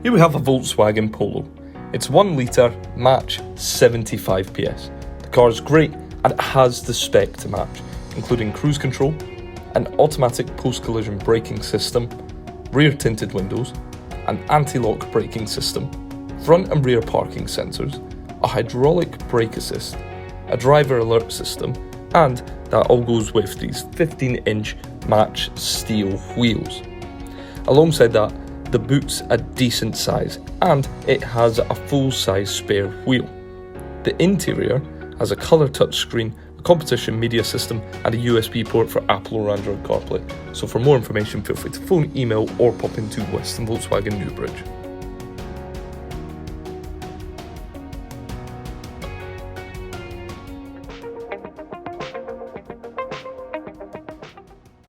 Here we have a Volkswagen Polo. It's 1 litre, match 75 PS. The car is great and it has the spec to match, including cruise control, an automatic post-collision braking system, rear tinted windows, an anti-lock braking system, front and rear parking sensors, a hydraulic brake assist, a driver alert system, and that all goes with these 15-inch match steel wheels. Alongside that, the boot's a decent size and it has a full-size spare wheel. The interior has a colour touchscreen, a competition media system and a USB port for Apple or Android CarPlay. So for more information, feel free to phone, email or pop into Western Volkswagen Newbridge.